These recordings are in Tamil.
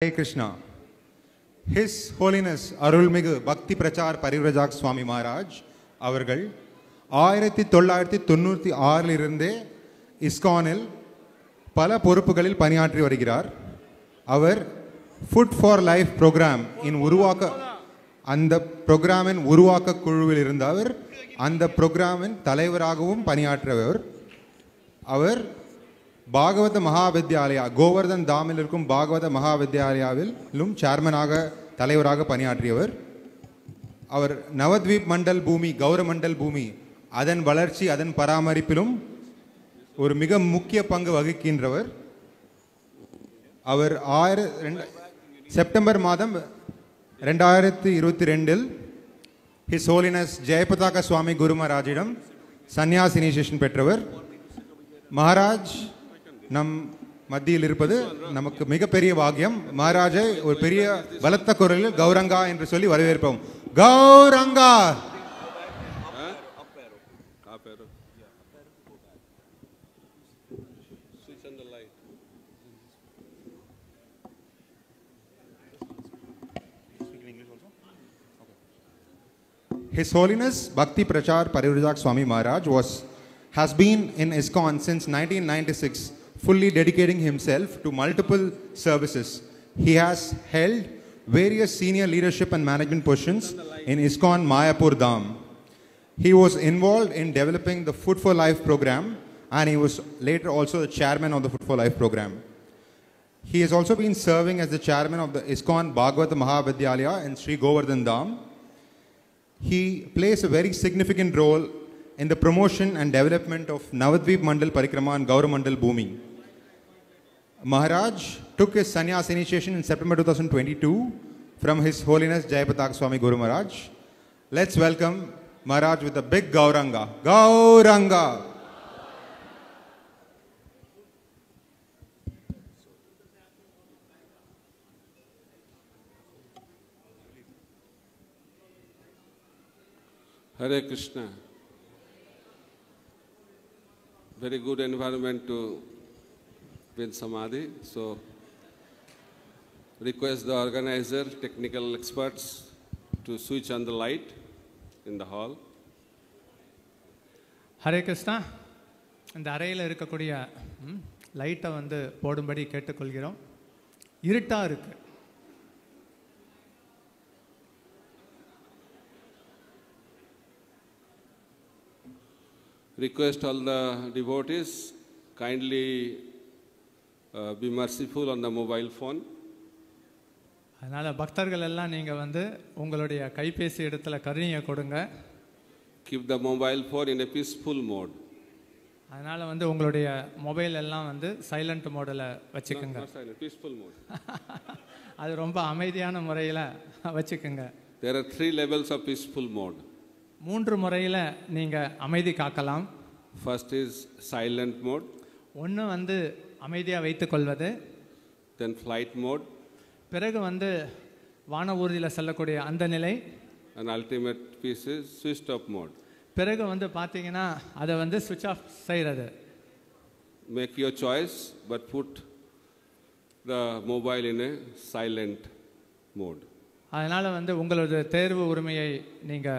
Hare Krishna. His Holiness Arulmigu Bhakti Prachar Parivrajak Swami Maharaj அவர்கள் 1996 இருந்தே இஸ்கானில் பல பொறுப்புகளில் பணியாற்றி வருகிறார். அவர் ஃபுட் ஃபார் லைஃப் ப்ரோக்ராம் அந்த ப்ரோக்ராமின் உருவாக்க குழுவில் இருந்தவர். அந்த ப்ரோக்ராமின் தலைவராகவும் பணியாற்றியவர். அவர் பாகவத மகாவித்யாலயா கோவர்தன் தாமில் இருக்கும் பாகவத மகாவித்யாலயாவிலும் சேர்மனாக தலைவராக பணியாற்றியவர். அவர் நவத்வீப் மண்டல் பூமி கௌரமண்டல் பூமி அதன் வளர்ச்சி அதன் பராமரிப்பிலும் ஒரு மிக முக்கிய பங்கு வகிக்கின்றவர். அவர் செப்டம்பர் மாதம் 2022 ஹிஸ் ஹோலினஸ் ஜெயபதாகா சுவாமி குரு மகாராஜிடம் சந்நியாஸ் இனிஷியேஷன் பெற்றவர். மகாராஜ் நம் மத்தியில் இருப்பது நமக்கு மிகப்பெரிய பாக்கியம். மகாராஜை ஒரு பெரிய பலத்த குரலில் கௌரங்கா என்று சொல்லி வரவேற்போம். Gauranga. His Holiness Bhakti Prachar Parivrajak Swami Maharaj has been in ISKCON since 1996, fully dedicating himself to multiple services. He has held various senior leadership and management positions in ISKCON Mayapur Dham. He was involved in developing the Food for Life program, and he was later also the chairman of the Food for Life program. He has also been serving as the chairman of the ISKCON Bhagavata Mahavidyalaya in Sri Govardhan Dham. He plays a very significant role in the promotion and development of Navadvip Mandal Parikrama and Gauramandal Bhumi. Maharaj took his sannyas initiation in September 2022 from His Holiness Jayapataka Swami Guru Maharaj. Let's welcome Maharaj with a big Gauranga. Gauranga! Hare Krishna. Very good environment to be in Samadhi. So, request the organizer, technical experts to switch on the light in the hall. Hare Krishna. இந்த அறையில் இருக்கக்கூடிய லைட்டை போடும்படி கேட்டுக்கொள்கிறோம். இருட்டா இருக்கு. Request all the devotees kindly be merciful on the mobile phone. அதனால பக்தர்கள் எல்லாம் நீங்க உங்களுடைய கைபேசி இடத்துல கருணையை கொடுங்க. Keep the mobile phone in a peaceful mode. அதனால உங்களுடைய மொபைல் எல்லாம் சைலண்ட் மோட்ல வச்சுக்கங்க. Peaceful mode. அது ரொம்ப அமைதியான முறையில் வச்சுக்கங்க. There are 3 levels of peaceful mode. 3 முறையில் நீங்க அமைதி காக்கலாம். First is silent mode. ஒன்று அமைதியாக வைத்துக் கொள்வது. Then flight mode. பிறகு வான ஊர்தியில் செல்லக்கூடிய அந்த நிலை. And ultimate piece is switched off mode. பிறகு பார்த்தீங்கன்னா அதை switch off செய்கிறது. Make your choice, but put the mobile in a silent mode. அதனால உங்களோட தேர்வு உரிமையை நீங்க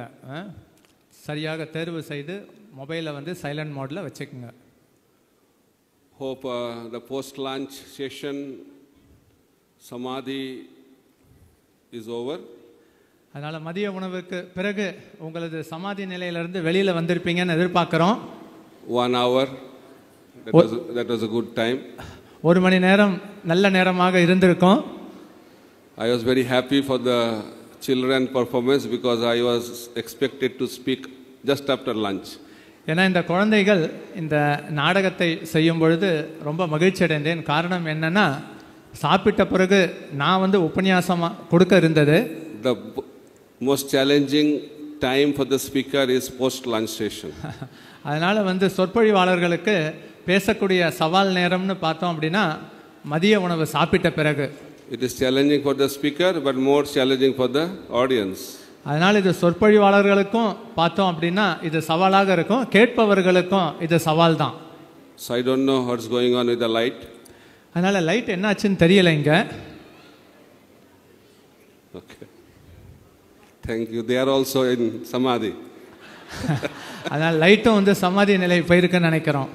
சரியாக தேர்வு செய்து மொபைலை சைலண்ட் மோட்ல வச்சுக்கோங்க. Hope the post lunch session samadhi is over. அதனால மதிய உணவுக்கு பிறகு உங்களது சமாதி நிலையிலிருந்து வெளியில வந்திருப்பீங்கன்னு எதிர்பார்க்கிறோம். 1 hour. That was a good time. 1 மணி நேரம் நல்ல நேரமாக இருந்திருக்கும். I was very happy for the children performance because I was expected to speak just after lunch. ஏன்னா இந்த குழந்தைகள் இந்த நாடகத்தை செய்யும் பொழுது ரொம்ப மகிழ்ச்சி அடைந்தேன். காரணம் என்னன்னா சாப்பிட்ட பிறகு நான் உபன்யாசம் கொடுக்க இருந்தது. The most challenging time for the speaker is post lunch session. அதனால சொற்பொழிவாளர்களுக்கு பேசக்கூடிய சவால் நேரம்னு பார்த்தோம் அப்படின்னா மதிய உணவு சாப்பிட்ட பிறகு. It is challenging for the speaker but more challenging for the audience. அதனால இது சொற்பொழிவாளர்களுக்கும் பார்த்தோம் அப்படின்னா இது சவாலாக இருக்கும், கேட்பவர்களுக்கும் இது சவால் தான். So I don't know what's going on with the light. அதனால லைட் என்னாச்சுன்னு தெரியல இங்க. Okay. Thank you. They are also in Samadhi. அதனால் லைட்டும் வந்து சமாதி நிலை போயிருக்குன்னு நினைக்கிறோம்.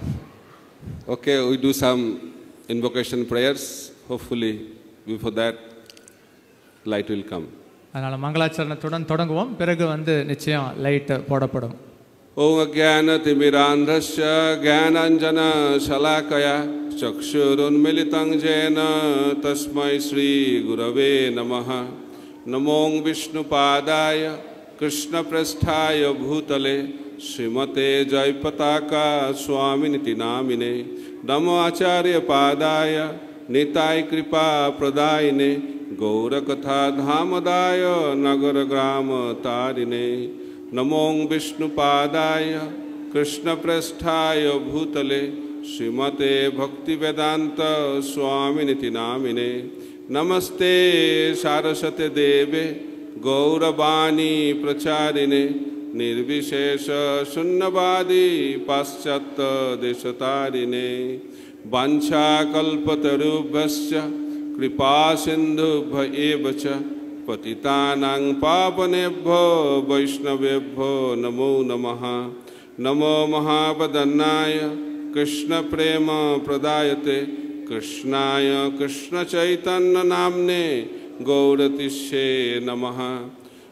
Okay, we do some invocation prayers. Hopefully, before that, light will come. அதனால் மங்களாச்சரணத்துடன் தொடங்குவோம். பிறகு வந்து நிச்சயம் லைட் போடப்படும். Om Jnana Timirandhasya Jnananjana Shalakaya Chakshurunmilitam Jena Tasmai Shri Gurave Namaha. Namo Vishnupadaya Krishna Prasthaya Bhutale Srimate Jaipataka Swaminiti Namine. Namo Acharya Padaya Nitai Kripa Pradayine Gaurakatha Dhamadaya Nagara Grama Tarine. Namo Vishnupadaya Krishna Prasthaya Bhutale Srimate Bhaktivedanta Swaminiti Namine. Namaste Saraswate Deve Gauravani Pracharine Nirvishesha Shunnavadi Paschatya Deshatarine Vancha Kalpatarubhasya Kripa Sindhubhya evacha Patitanang Papanebhyo Vaishnavebhyo Namo Namaha. Namo Mahapadannaya Krishna Prema Pradayate Krishnaya Krishna Chaitanya Namne Gauratishe Namaha.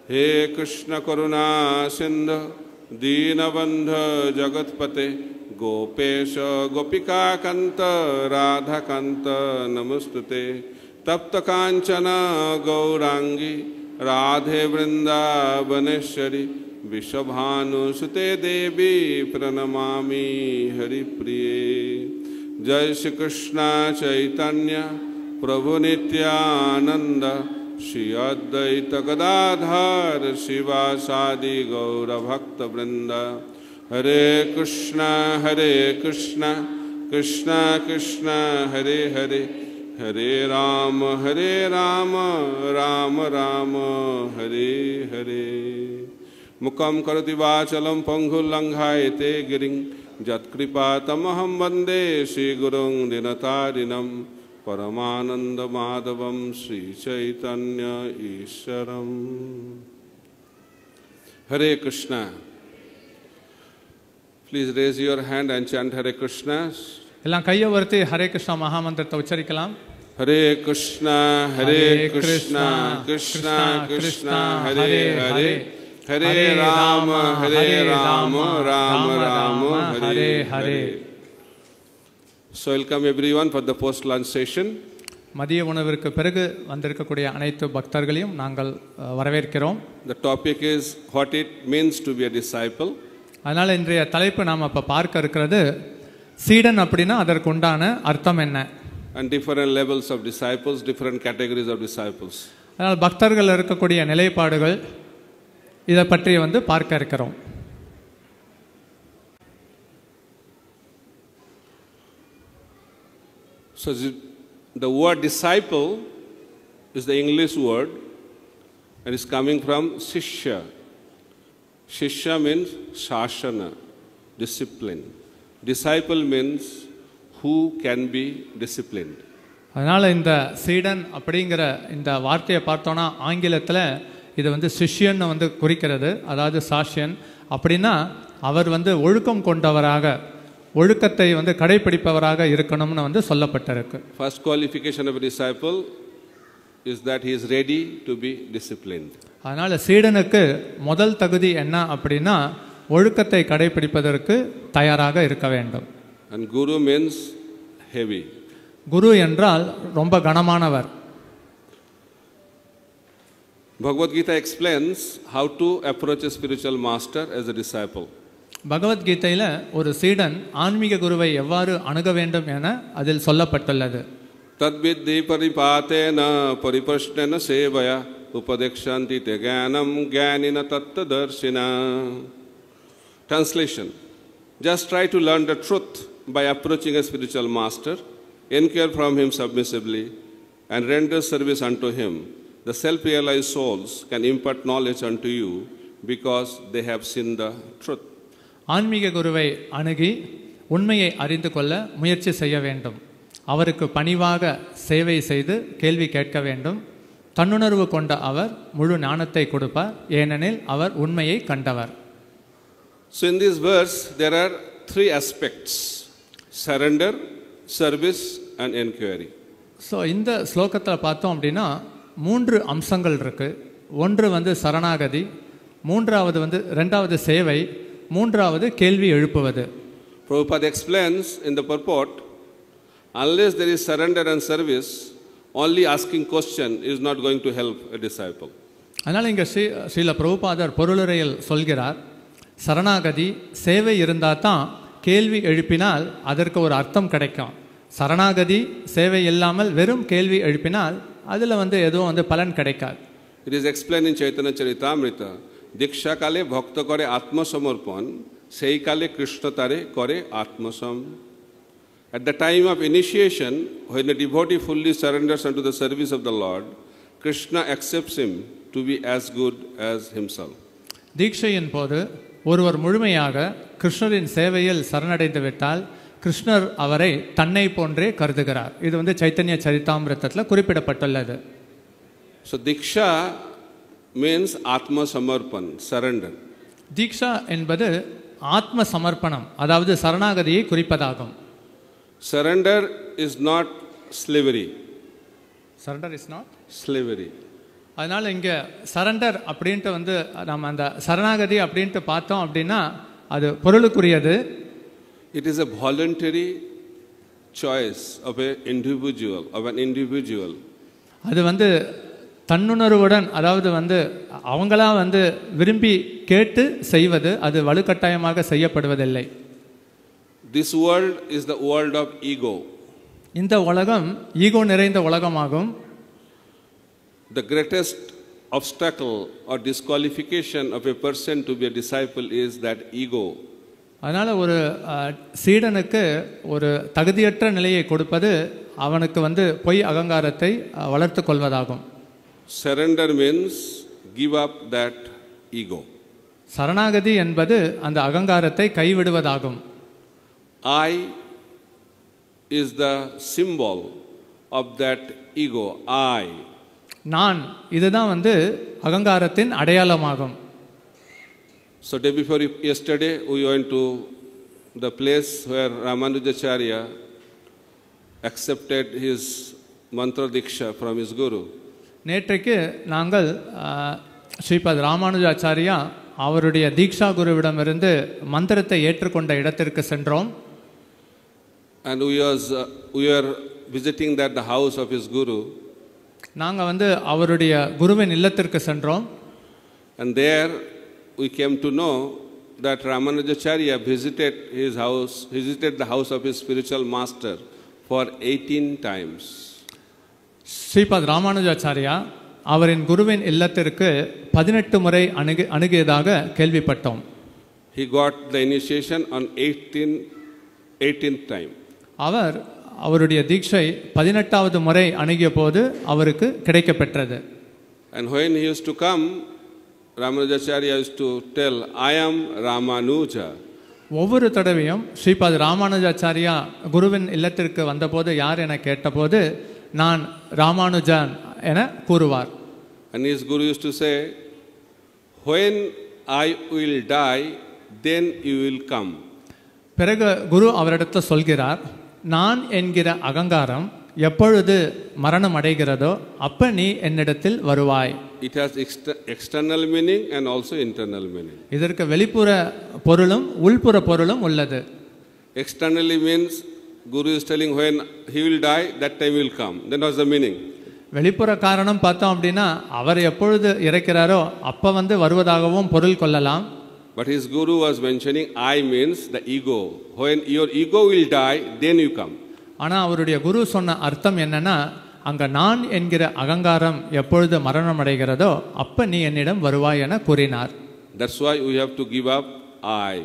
He Krishna Karuna Sindhu Deenabandha Jagatpate Gopesha Gopika Kanta Radha Kanta Namastute Tapta Kanchana Gaurangi Radhe Vrindavaneshwari Vishabhanu Sute Devi Pranamami Hari Priye. Jai Shri Krishna Chaitanya Prabhu Nityananda Shri Advaita Gadadhar Shivasadi Gaura Bhakta Vrinda. Hare Krishna Krishna Krishna Hare Hare Hare Rama Rama Rama Hare Hare. Mukam karati vachalam panghul langhayate giring jat kripa tamaham vande Shri Gurung dinatarinam Paramananda Madhavam Shri Chaitanya Isharam. Hare Krishna. Please raise your hand and chant Hare Krishna. எல்லாம் கையை உயர்த்தி Hare Krishna மகாமந்திரத்தை உச்சரிக்கலாம். Hare Krishna Krishna Krishna Hare Hare Hare Rama Rama Rama Hare Hare. So welcome everyone for the post lunch session. மதிய உணவிற்கு பிறகு வந்திருக்கக்கூடிய அனைத்து பக்தர்களையும் நாங்கள் வரவேற்கிறோம். The topic is what it means to be a disciple. அதனால இன்றைய தலைப்பு நாம் இப்ப பார்க்க இருக்கிறது சீடன் அப்படினா அதற்கு உண்டான அர்த்தம் என்ன? And different levels of disciples, different categories of disciples. அதனால பக்தர்கள் இருக்கக்கூடிய நிலைப்பாடுகள் இத பற்றி வந்து பார்க்க இருக்கிறோம். So the word disciple is the English word and is coming from Shishya. Shishya means Shashana, discipline. Disciple means who can be disciplined. அதனால இந்த சீடன் அப்படிங்கிற இந்த வார்த்தையை பார்த்தோம்னா ஆங்கிலத்தில் இது வந்து சிஷ்யன் வந்து குறிக்கிறது. அதாவது சாஷ்யன் அப்படின்னா அவர் வந்து ஒழுக்கம் கொண்டவராக ஒழுக்கத்தை வந்து கடைபிடிப்பவராக இருக்கணும்னு வந்து சொல்லப்பட்டிருக்கு. First qualification of a disciple is that he is ready to be disciplined. அதனால சீடனுக்கு முதல் தகுதி என்ன அப்படின்னா ஒழுக்கத்தை கடைபிடிப்பதற்கு தயாராக இருக்க வேண்டும். And guru means heavy. குரு என்றால் ரொம்ப கனமானவர். Bhagavad Gita explains how to approach a spiritual master as a disciple. பகவத்கீதையில ஒரு சீடன் ஆன்மீக குருவை எவ்வாறு அணுக வேண்டும் என அதில் சொல்லப்பட்டுள்ளது. தத்வித்தி பரிபாதேன பரிபஷ்ணேன சேவயா உபதேக்ஷந்தி தே ஞானம் ஞானின தத்ததர்ஷினா. Translation: just try to learn the truth by approaching a spiritual master, inquire from him submissively, and render service unto him. The self-realized souls can impart knowledge unto you because they have seen the truth. ஆன்மீக குருவை அணுகி உண்மையை அறிந்து கொள்ள முயற்சி செய்ய வேண்டும். அவருக்கு பணிவாக சேவை செய்து கேள்வி கேட்க வேண்டும். தன்னுணர்வு கொண்ட அவர் முழு ஞானத்தை கொடுப்பார், ஏனெனில் அவர் உண்மையை கண்டவர். So in this verse there are three aspects: surrender, service and inquiry. So இந்த ஸ்லோகத்தில் பார்த்தோம் அப்படின்னா 3 அம்சங்கள் இருக்கு. ஒன்று வந்து சரணாகதி, ரெண்டாவது சேவை, மூன்றாவது கேள்வி எழுப்புவது. Prabhupada explains in the purport, unless there is surrender and service, only asking question is not going to help a disciple. அதனால் இங்கே ஸ்ரீல பிரபுபாதர் பொருளுரையில் சொல்கிறார், சரணாகதி சேவை இருந்தால் தான் கேள்வி எழுப்பினால் அதற்கு ஒரு அர்த்தம் கிடைக்கும். சரணாகதி சேவை இல்லாமல் வெறும் கேள்வி எழுப்பினால் அதில் எதுவும் பலன் கிடைக்காது. It is explained in Chaitanya Charitamrita, Diksha kale bhakta kare atmasamarpan, sei kale Krishna tare kare atmasam. At the time of initiation, when a devotee fully surrenders unto the service of the Lord, Krishna accepts him to be as good as himself. தீட்சையின் போது ஒருவர் முழுமையாக கிருஷ்ணரின் சேவையில் சரணடைந்து விட்டால் கிருஷ்ணர் அவரை தன்னை போன்றே கருதுகிறார். இது சைத்தன்ய சரிதாமிரதத்தில் குறிப்பிடப்பட்டுள்ளது. So Diksha means Atma Samarpan, surrender. தீக்ஷா என்பது ஆத்ம சமர்ப்பணம், அதாவது சரணாகதியை குறிப்பதாகும். Surrender is not slavery. Surrender is not slavery. அதனால் இங்கே சரண்டர் அப்படின்ட்டு நம்ம அந்த சரணாகதி அப்படின்ட்டு பார்த்தோம் அப்படின்னா அது பொருளுக்குரியது. It is a voluntary choice of an individual. அது தன்னுணர்வுடன், அதாவது அவங்களா விரும்பி கேட்டு செய்வது, அது வலுக்கட்டாயமாக செய்யப்படுவதில்லை. This world is the world of ego. இந்த உலகம் ஈகோ நிறைந்த உலகமாகும். The greatest obstacle or disqualification of a person to be a disciple is that ego. அதனால ஒரு சீடனுக்கு ஒரு தகுதியற்ற நிலையை கொடுப்பது அவனுக்கு பொய் அகங்காரத்தை வளர்த்து கொள்வதாகும். Surrender means give up that ego. சரணாகதி என்பது அந்த அகங்காரத்தை கைவிடுவதாகும். I is the symbol of that ego. I. நான், இதுதான் அகங்காரத்தின் அடையாளமாகும். So day before yesterday we went to the place where Ramanujacharya accepted his mantra diksha from his guru. நேற்றைக்கு நாங்கள் ஸ்ரீபத் ராமானுஜாச்சாரியா அவருடைய தீக்ஷா குருவிடமிருந்து மந்திரத்தை ஏற்றுக்கொண்ட இடத்திற்கு சென்றோம். And we were visiting the house of his guru. நாங்கள் அவருடைய குருவின் இல்லத்திற்கு சென்றோம். And there we came to know that Ramanujacharya visited the house of his spiritual master for 18 times. Shripad Ramanujacharya அவரின் குருவின் இல்லத்திற்கு 18 முறை அணுகியதாக கேள்விப்பட்டோம். He got the initiation on 18th time. அவருடைய தீட்சை 18வது முறை அணுகிய போது அவருக்கு கிடைக்கப்பெற்றது. And when he used to come, Ramanujacharya used to tell, I am Ramanuja. ஒவ்வொரு தடவையும் ஸ்ரீபாத் ராமானுஜாச்சாரியா குருவின் இல்லத்திற்கு வந்தபோது யார் என கேட்டபோது நான் ராமானுஜன் என கூறுவார். And his guru used to say, when I will die, then you will come. பிறகு குரு அவரிடத்தில் சொல்கிறார், நான் என்கிற அகங்காரம் எப்பொழுது மரணம் அடைகிறதோ அப்ப நீ என்னிடத்தில் வருவாய். It has external meaning and also internal meaning. இதற்கு வெளிப்புற பொருளும் உள்புற பொருளும் உள்ளது. Externally means Guru is telling when he will die, that time will come. Then what's the meaning? வெளிப்புற காரணம் பார்த்தோம் அப்படின்னா அவர் எப்பொழுது இறக்கிறாரோ அப்ப வருவதாகவும் பொருள் கொள்ளலாம். But his guru was mentioning I means the ego. When your ego will die, then you come. ஆனா அவருடைய குரு சொன்ன அர்த்தம் என்னன்னா, அங்க நான் என்கிற அகங்காரம் எப்பொழுது மரணம் அடைகிறதோ அப்ப நீ என்னிடம் வருவாய் என கூறினார். That's why we have to give up I.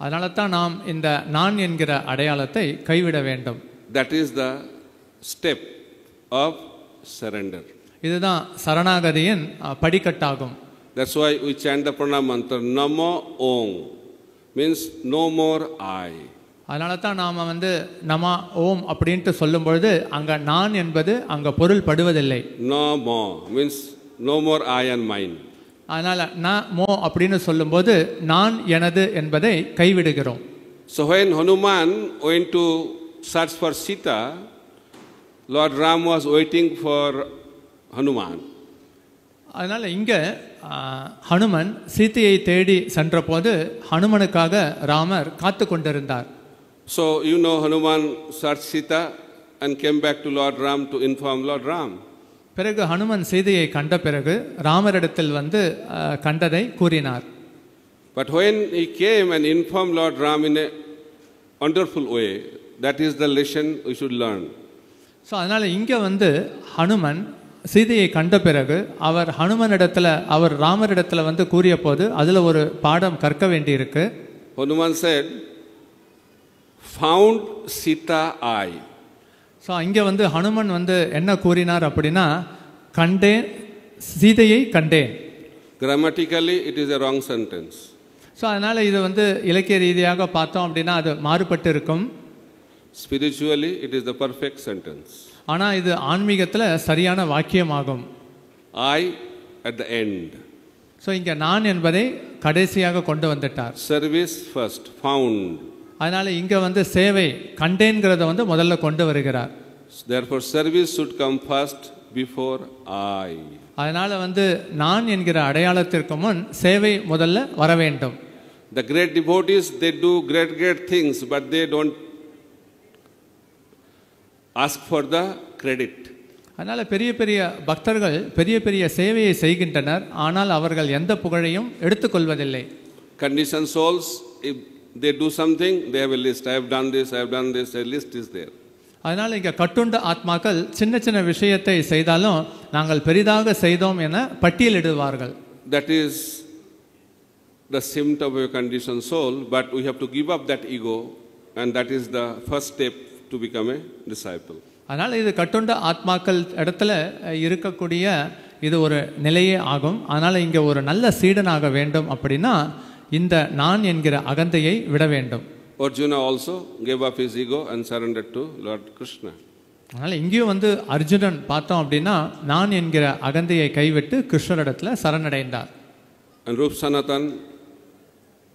அதனால தான் நாம் இந்த நான் என்கிற அடையாளத்தை கைவிட வேண்டும். That is the step of surrender. இதுதான் சரணாகதியின் படிக்கட்டாகும். That's why we chant the pranam mantra Namo Om, means no more I. அதனால தான் நாம் வந்து நம ஓம் அப்படின்ட்டு சொல்லும் பொழுது அங்கே நான் என்பது அங்கே பொருள் படுவதில்லை. No more means no more I and mine. அதனால் நான் மோ அப்படின்னு சொல்லும்போது நான் எனது என்பதை கைவிடுகிறோம். So when Hanuman went to search for Sita, Lord Ram was waiting for Hanuman. அதனால் இங்கே ஹனுமன் சீதையை தேடி சென்றபோது ஹனுமனுக்காக ராமர் காத்து கொண்டிருந்தார். So you know Hanuman searched Sita and came back to Lord Ram to inform Lord Ram. பிறகு ஹனுமன் சீதையை கண்ட பிறகு ராமரிடத்தில் வந்து கண்டதை கூறினார். But when he came and informed Lord Ram in a wonderful way, that is the lesson we should learn. So அதனால் இங்கே வந்து ஹனுமன் சீதையை கண்ட பிறகு அவர் ஹனுமனிடத்தில் அவர் ராமரிடத்தில் வந்து கூறிய போது அதில் ஒரு பாடம் கற்க வேண்டியிருக்கு. Hanuman said, "Found Sita I." So இங்கே வந்து ஹனுமன் வந்து என்ன கூறினார் அப்படின்னா, கண்டேன் சீதையை கண்டேன். Grammatically it is a wrong sentence. So அதனால் இது வந்து இலக்கிய ரீதியாக பார்த்தோம் அப்படின்னா அது மாறுபட்டு இருக்கும். Spiritually it is the perfect sentence. ஆனால் இது ஆன்மீகத்தில் சரியான வாக்கியமாகும். I at the end. So இங்கே நான் என்பதை கடைசியாக கொண்டு வந்துட்டார். Service first, found. அதனால் இங்கே வந்து சேவை கண்டேன்கிறத வந்து முதல்ல கொண்டு வருகிறார். Therefore service should come first before I. அதனால் வந்து நான் என்கிற அடையாளத்திற்கு முன் சேவை முதல்ல வர வேண்டும். The great devotees, they do great things, but they don't ask for the credit. அதனால் பெரிய பெரிய பக்தர்கள் பெரிய பெரிய சேவையை செய்கின்றனர், ஆனால் அவர்கள் எந்த புகழையும் எடுத்துக்கொள்வதில்லை. Conditioned souls, if they do something, they have a list. I have done this, I have done this, a list is there. அதனால் இங்கே கட்டுண்ட ஆத்மாக்கள் சின்ன சின்ன விஷயத்தை செய்தாலும் நாங்கள் பெரிதாக செய்தோம் என பட்டியலிடுவார்கள். That is the symptom of a conditioned soul, but we have to give up that ego, and that is the first step to become a disciple. அதனால் இது கட்டுண்ட ஆத்மாக்கள் இடத்துல இருக்கக்கூடிய இது ஒரு நிலையே ஆகும். அதனால் இங்கே ஒரு நல்ல சீடனாக வேண்டும் அப்படின்னா இந்த நான் என்கிற அகந்தையை விட வேண்டும். Arjuna also gave up his ego and surrendered to Lord Krishna. அதனால் இங்கேயும் வந்து அர்ஜுனன் பார்த்தோம் அப்படின்னா நான் என்கிற அகந்தையை கைவிட்டு கிருஷ்ணரிடத்தில் சரணடைந்தார். And Rup Sanatan,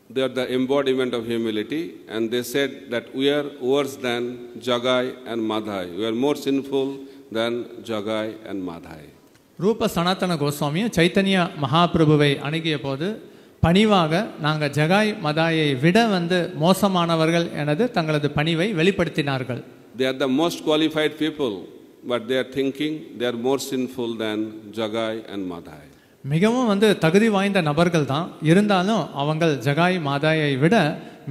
they are the embodiment of humility, and they said that we are worse than Jagai and Madhai. We are more sinful than Jagai and Madhai. ரூப சனாதன கோஸ்வாமியும் சைத்தன்ய மகாபிரபுவை அணுகிய போது பணிவாக நாங்கள் ஜகாய் மதாயை விட வந்து மோசமானவர்கள் எனது தங்களது பணிவை வெளிப்படுத்தினார்கள். They are the most qualified people, but they are thinking they are more sinful than Jagai and Madhai. மிகவும் வந்து தகுதி வாய்ந்த நபர்கள் தான், இருந்தாலும் அவங்கள் ஜகாய் மாதாயை விட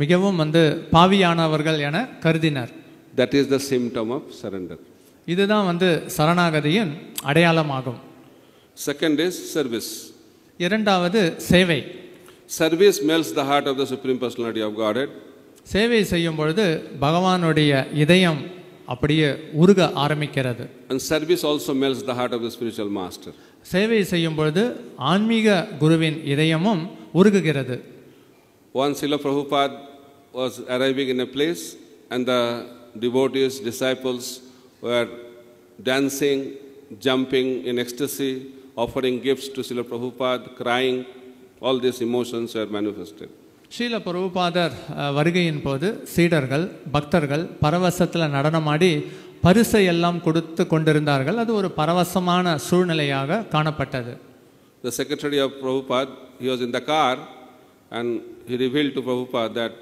மிகவும் வந்து பாவியானவர்கள் என கருதினர். That is the symptom of surrender. இதுதான் வந்து சரணாகதியின் அடையாளமாகும். Second is service. இரண்டாவது சேவை. Service melts the heart of the Supreme Personality of Godhead. சேவை செய்யும் பொழுது பகவானுடைய இதயம் அப்படியே உருக ஆரம்பிக்கிறது. And service also melts the heart of the spiritual master. சேவை செய்யும் பொழுது ஆன்மீக குருவின் இதயமும் உருகுகிறது. Once Srila Prabhupada was arriving in a place and the devotees, disciples were dancing, jumping in ecstasy, offering gifts to Srila Prabhupada, crying. All these emotions were manifested. Srila பிரபுபாதர் வருகையின் போது சீடர்கள் பக்தர்கள் பரவசத்தில் நடனமாடி பரிசை எல்லாம் கொடுத்து கொண்டிருந்தார்கள். அது ஒரு பரவசமான சூழ்நிலையாக காணப்பட்டது. The secretary of Prabhupada, he was in the car and he revealed to Prabhupada that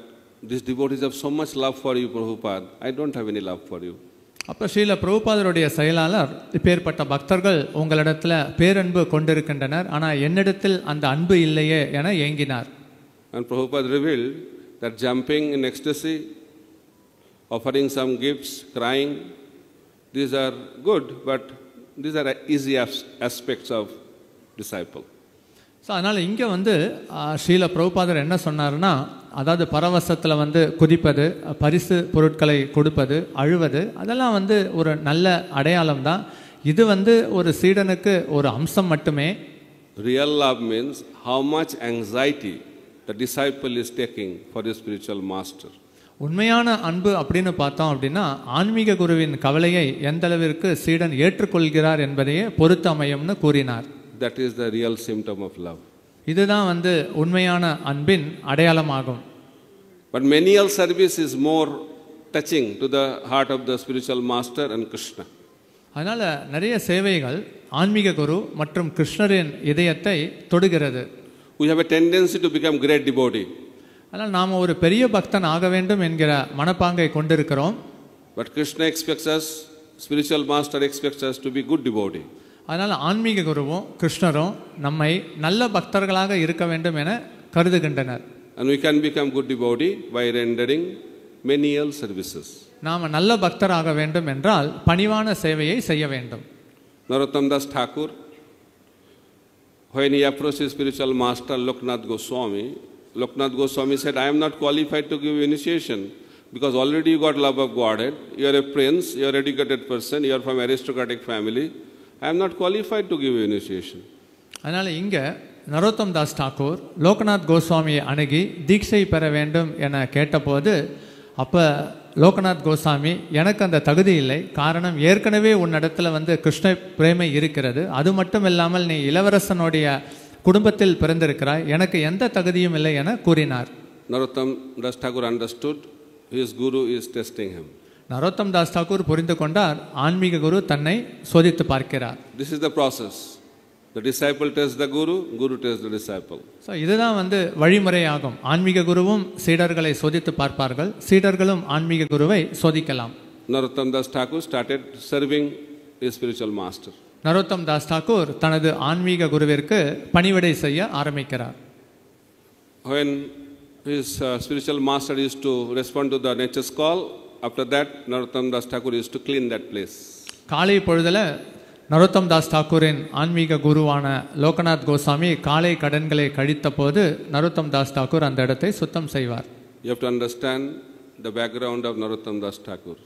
these devotees have so much love for you, Prabhupada. I don't have any love for you. அப்போ ஸ்ரீல பிரபுபாதருடைய செயலாளர் இப்பேற்பட்ட பக்தர்கள் உங்களிடத்தில் பேரன்பு கொண்டிருக்கின்றனர், ஆனால் என்னிடத்தில் அந்த அன்பு இல்லையே என ஏங்கினார். And Prabhupada revealed that jumping in ecstasy, offering some gifts, crying, these are good, but these are easy aspects of disciple. So அதனால் இங்கே வந்து ஸ்ரீல பிரபுபாதர் என்ன சொன்னார்னா, அதாவது பரவசத்தில் வந்து குதிப்பது, பரிசு பொருட்களை கொடுப்பது, அழுவது, அதெல்லாம் வந்து ஒரு நல்ல அடையாளம் தான். இது வந்து ஒரு சீடனுக்கு ஒரு அம்சம் மட்டுமே. Real love means how much anxiety the disciple is taking for his spiritual master. உண்மையான அன்பு அப்படின்னு பார்த்தோம் அப்படின்னா ஆன்மீக குருவின் கவலையை எந்த அளவிற்கு சீடன் ஏற்றுக்கொள்கிறார் என்பதையே பொறுத்து அமையும்னு கூறினார். That is the real symptom of love. இதுதான் உண்மையான அன்பின் அடையாளமாகும். But menial service is more touching to the heart of the spiritual master and Krishna. அதனால நிறைய சேவைகள் ஆன்மீக குரு மற்றும் கிருஷ்ணரின் இதயத்தை தொடுகிறது. We have a tendency to become great devotee. அதனால் நாம் ஒரு பெரிய பக்தன் ஆக வேண்டும் என்கிற மனப்பாங்கை கொண்டிருக்கிறோம். But Krishna expects us, spiritual master expects us to be good devotee. அதனால் ஆன்மீக குருவும் கிருஷ்ணரும் நம்மை நல்ல பக்தர்களாக இருக்க வேண்டும் என கருதுகின்றனர். And we can become good devotee by rendering menial services. நாம் நல்ல பக்தராக வேண்டும் என்றால் பணிவான சேவையை செய்ய வேண்டும். Narottam Das Thakur, when he approached his spiritual master Loknath Goswami said, I am not qualified to give you initiation because already you got love of Godhead, you are a prince, you are an educated person, you are from aristocratic family, I am not qualified to give you initiation. அதனால் இங்கே நரோத்தம் தாஸ் டாக்கூர் லோகநாத் கோஸ்வாமியை அணுகி தீட்சை பெற வேண்டும் என கேட்டபோது அப்போ லோகநாத் கோஸ்வாமி எனக்கு அந்த தகுதி இல்லை, காரணம் ஏற்கனவே உன்னிடத்தில் கிருஷ்ண பிரேமை இருக்கிறது, அது மட்டும் இல்லாமல் நீ இளவரசனுடைய குடும்பத்தில் பிறந்திருக்கிறாய், எனக்கு எந்த தகுதியும் இல்லை என கூறினார். Narottam Das Thakur understood his guru is testing him. Narottam Das Thakur புரிந்து கொண்டார், ஆன்மீக குரு தன்னை சோதித்து பார்க்கிறார். This is the process. The disciple tests the guru, guru tests the disciple. So இதுதான் வழிமுறையாகும். ஆன்மீக குருவும் சீடர்களை சோதித்து பார்ப்பார்கள், சீடர்களும் ஆன்மீக குருவை சோதிக்கலாம். Narottam Das Thakur started serving his spiritual master. Narottam Das Thakur தனது ஆன்மீக குருவிற்கு பணிவிடை செய்ய ஆரம்பிக்கிறார். When his spiritual master used to respond to the nature's call, after that Narottam Das Thakur used to clean that place. காலை பொழுதுல நரோத்தம் தாஸ் டாக்கூரின் ஆன்மீக குருவான லோகநாத் கோஸ்வாமி காலை கடன்களை கழித்த போது நரோத்தம் தாஸ் டாக்கூர் அந்த இடத்தை சுத்தம் செய்வார். You have to understand the background of Narottam Das Thakur.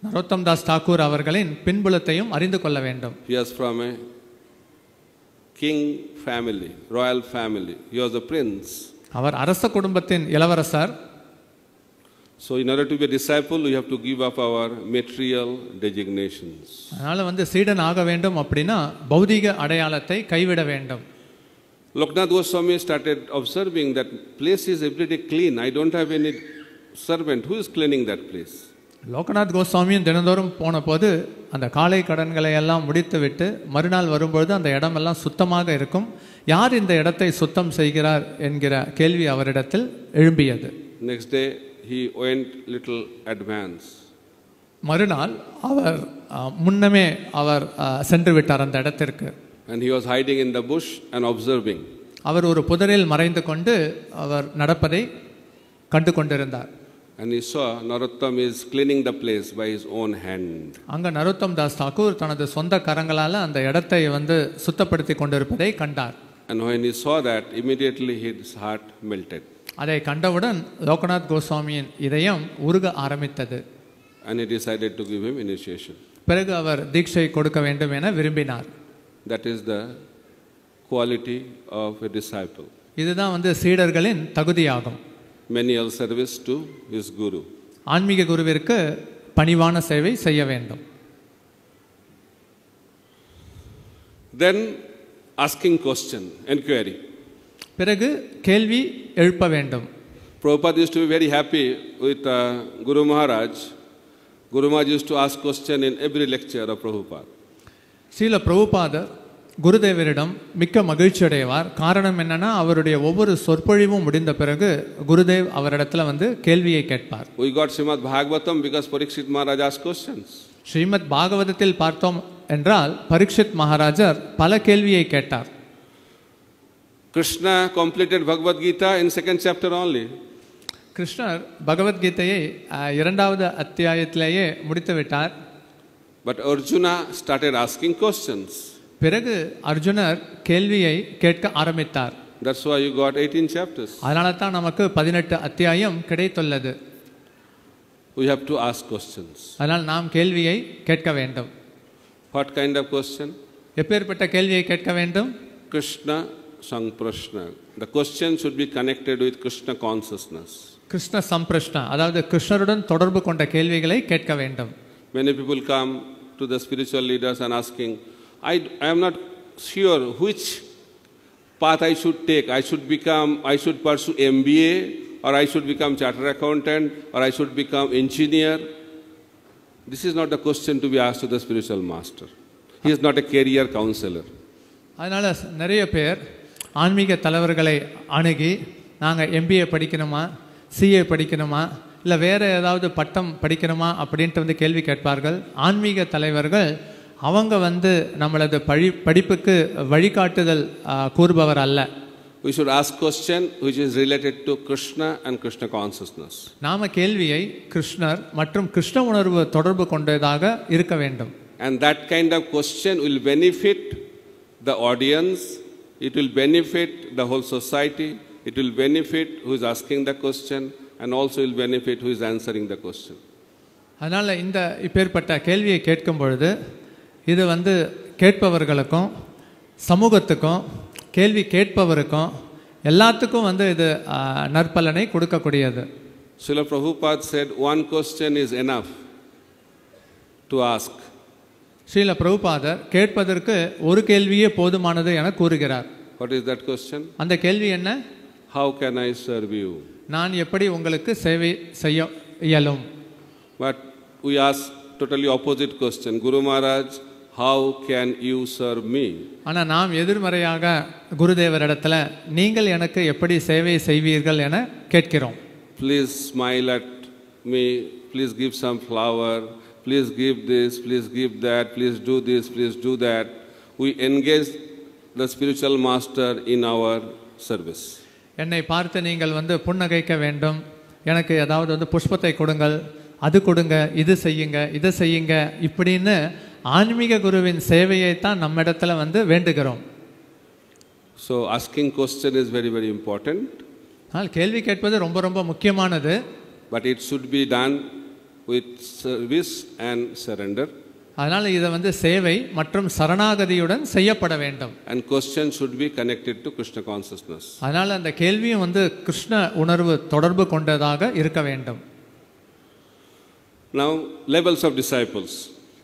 Narottam Das Thakur அவர்களின் பின்புலத்தையும் அறிந்து கொள்ள வேண்டும். He was from a king family, royal family. He was a prince. அவர் அரச குடும்பத்தின் இளவரசர். So in order to be a disciple, we have to give up our material designations. அதனால சீடன் ஆக வேண்டும் அப்படின்னா பௌதிக அடையாளத்தை கைவிட வேண்டும். Loknath Goswami started observing that place is everyday clean. I don't have any servant. Who is cleaning that place? Loganath கோஸ்வாமியும் தினந்தோறும் போன போது அந்த காலை கடன்களை எல்லாம் முடித்துவிட்டு மறுநாள் வரும்பொழுது அந்த இடமெல்லாம் சுத்தமாக இருக்கும். யார் இந்த இடத்தை சுத்தம் செய்கிறார் என்கிற கேள்வி அவரிடத்தில் எழும்பியது. Next day he went little advance. மறுநாள் அவர் முன்னமே அவர் சென்று விட்டார் அந்த இடத்திற்கு. And he was hiding in the bush and observing. அவர் ஒரு புதரில் மறைந்து கொண்டு அவர் நடப்பதை கண்டு கொண்டிருந்தார். And he saw Narottam is cleaning the place by his own hand. அங்க நரோத்தம் தாஸ் டாக்கூர் தனது சொந்த கரங்களால அந்த இடத்தை சுத்தப்படுத்தி கொண்டிருப்பதை கண்டார். And when he saw that, immediately his heart melted. அதை கண்டவுடன் லோகநாத் கோஸ்வாமியின் இதயம் உருக ஆரம்பித்தது. And he decided to give him initiation. பிறகு அவர் தீட்சை கொடுக்க வேண்டும் என விரும்பினார். That is the quality of a disciple. இதுதான் சீடர்களின் தகுதியாகும். Menial service to his guru. ஆன்மீக குருவிற்கு பணிவான சேவை செய்ய வேண்டும். Then asking question, inquiry. பிறகு கேள்வி எழுப்ப வேண்டும். Prabhupada used to be very happy with Guru Maharaj. Guru Maharaj used to ask question in every lecture of Prabhupada. Srila பிரபுபாதர் குருதேவரிடம் மிக்க மகிழ்ச்சி அடைவார். காரணம் என்னன்னா அவருடைய ஒவ்வொரு சொற்பொழிவும் முடிந்த பிறகு குருதேவ் அவரிடத்துல கேள்வியை கேட்பார். We got Srimad Bhagavatam because Parikshit Maharaj asked questions. Srimad பாகவதத்தில் பார்த்தோம் என்றால் பரீட்சித் மகாராஜர் பல கேள்வியை கேட்டார். Krishna completed Bhagavad Gita in second chapter only. கிருஷ்ணர் பகவத்கீதையை இரண்டாவது அத்தியாயத்திலேயே முடித்து விட்டார். But Arjuna started asking questions. பிறகு அர்ஜுனர் கேள்வியை கேட்க ஆரம்பித்தார். That's why you got 18 chapters. அதனால தான் நமக்கு 18 அத்தியாயம் கிடைத்துள்ளது. We have to ask questions. அதனால் நாம் கேள்வியை கேட்க வேண்டும். What kind of question? எப்பேற்பட்ட கேள்வியை கேட்க வேண்டும்? Krishna Sang Prashna. The question should be connected with Krishna consciousness. Krishna சம்பிரஷ்ன, அதாவது கிருஷ்ணருடன் தொடர்பு கொண்ட கேள்விகளை கேட்க வேண்டும். Many people come to the spiritual leaders and asking, I am not sure which path I should take. I should pursue MBA, or I should become chartered accountant, or I should become engineer. This is not the question to be asked to the spiritual master. He is not a career counselor. அதனால் நிறைய பேர் ஆன்மீக தலைவர்களை அணுகி நாங்கள் MBA படிக்கணுமா, CA படிக்கணுமா, இல்லை வேறு ஏதாவது பட்டம் படிக்கணுமா அப்படின்ட்டு வந்து கேள்வி கேட்பார்கள். ஆன்மீக தலைவர்கள் அவங்க வந்து நம்மளது படிப்புக்கு வழிகாட்டுதல் கூறுபவர் அல்ல. We should ask question which is related to Krishna and Krishna consciousness. நாம கேள்வியை கிருஷ்ணர் மற்றும் கிருஷ்ண உணர்வு தொடர்பு கொண்டதாக இருக்க வேண்டும். And that kind of question will benefit the audience, it will benefit the whole society, it will benefit who is asking the question, and also will benefit who is answering the question. அதனால் இந்த இப்பேற்பட்ட கேள்வியை கேட்கும் பொழுது இது வந்து கேட்பவர்களுக்கும் சமூகத்துக்கும் கேள்வி கேட்பவருக்கும் எல்லாத்துக்கும் வந்து இது நற்பலனை கொடுக்கக்கூடியது. Srila Prabhupada said one question is enough to ask. Srila பிரபுபாதர் கேட்பதற்கு ஒரு கேள்வியே போதுமானது என கூறுகிறார். What is that question? அந்த கேள்வி என்ன? How can I serve you? நான் எப்படி உங்களுக்கு சேவை செய்ய இயலும்? But we ask totally opposite question. Guru Maharaj, how can you serve me? ஆனா நாம் எதிர்மறையாக குருதேவரிடத்துல நீங்கள் எனக்கு எப்படி சேவை செய்வீர்கள் என கேட்கிறோம். Please smile at me, please give some flower, please give this, please give that, please do this, please do that. We engage the spiritual master in our service. என்னை பார்த்து நீங்கள் வந்து புன்னகைக்க வேண்டும், எனக்கு ஏதாவது வந்து புஷ்பத்தை கொடுங்கள், அது கொடுங்க, இது செய்யுங்க, இதை செய்யுங்க, இப்படின்னு ஆன்மீக குருவின் சேவையை தான் நம்ம இடத்துல வந்து வேண்டுகிறோம். So asking question is very very important. ஆனால் கேள்வி கேட்பது ரொம்ப ரொம்ப முக்கியமானது. But it should be done with service and surrender. அதனால இதை வந்து சேவை மற்றும் சரணாகதியுடன் செய்யப்பட வேண்டும். And question should be connected to Krishna consciousness. அதனால அந்த கேள்வியும் வந்து கிருஷ்ண உணர்வு தொடர்பு கொண்டதாக இருக்க வேண்டும். Now levels of disciples.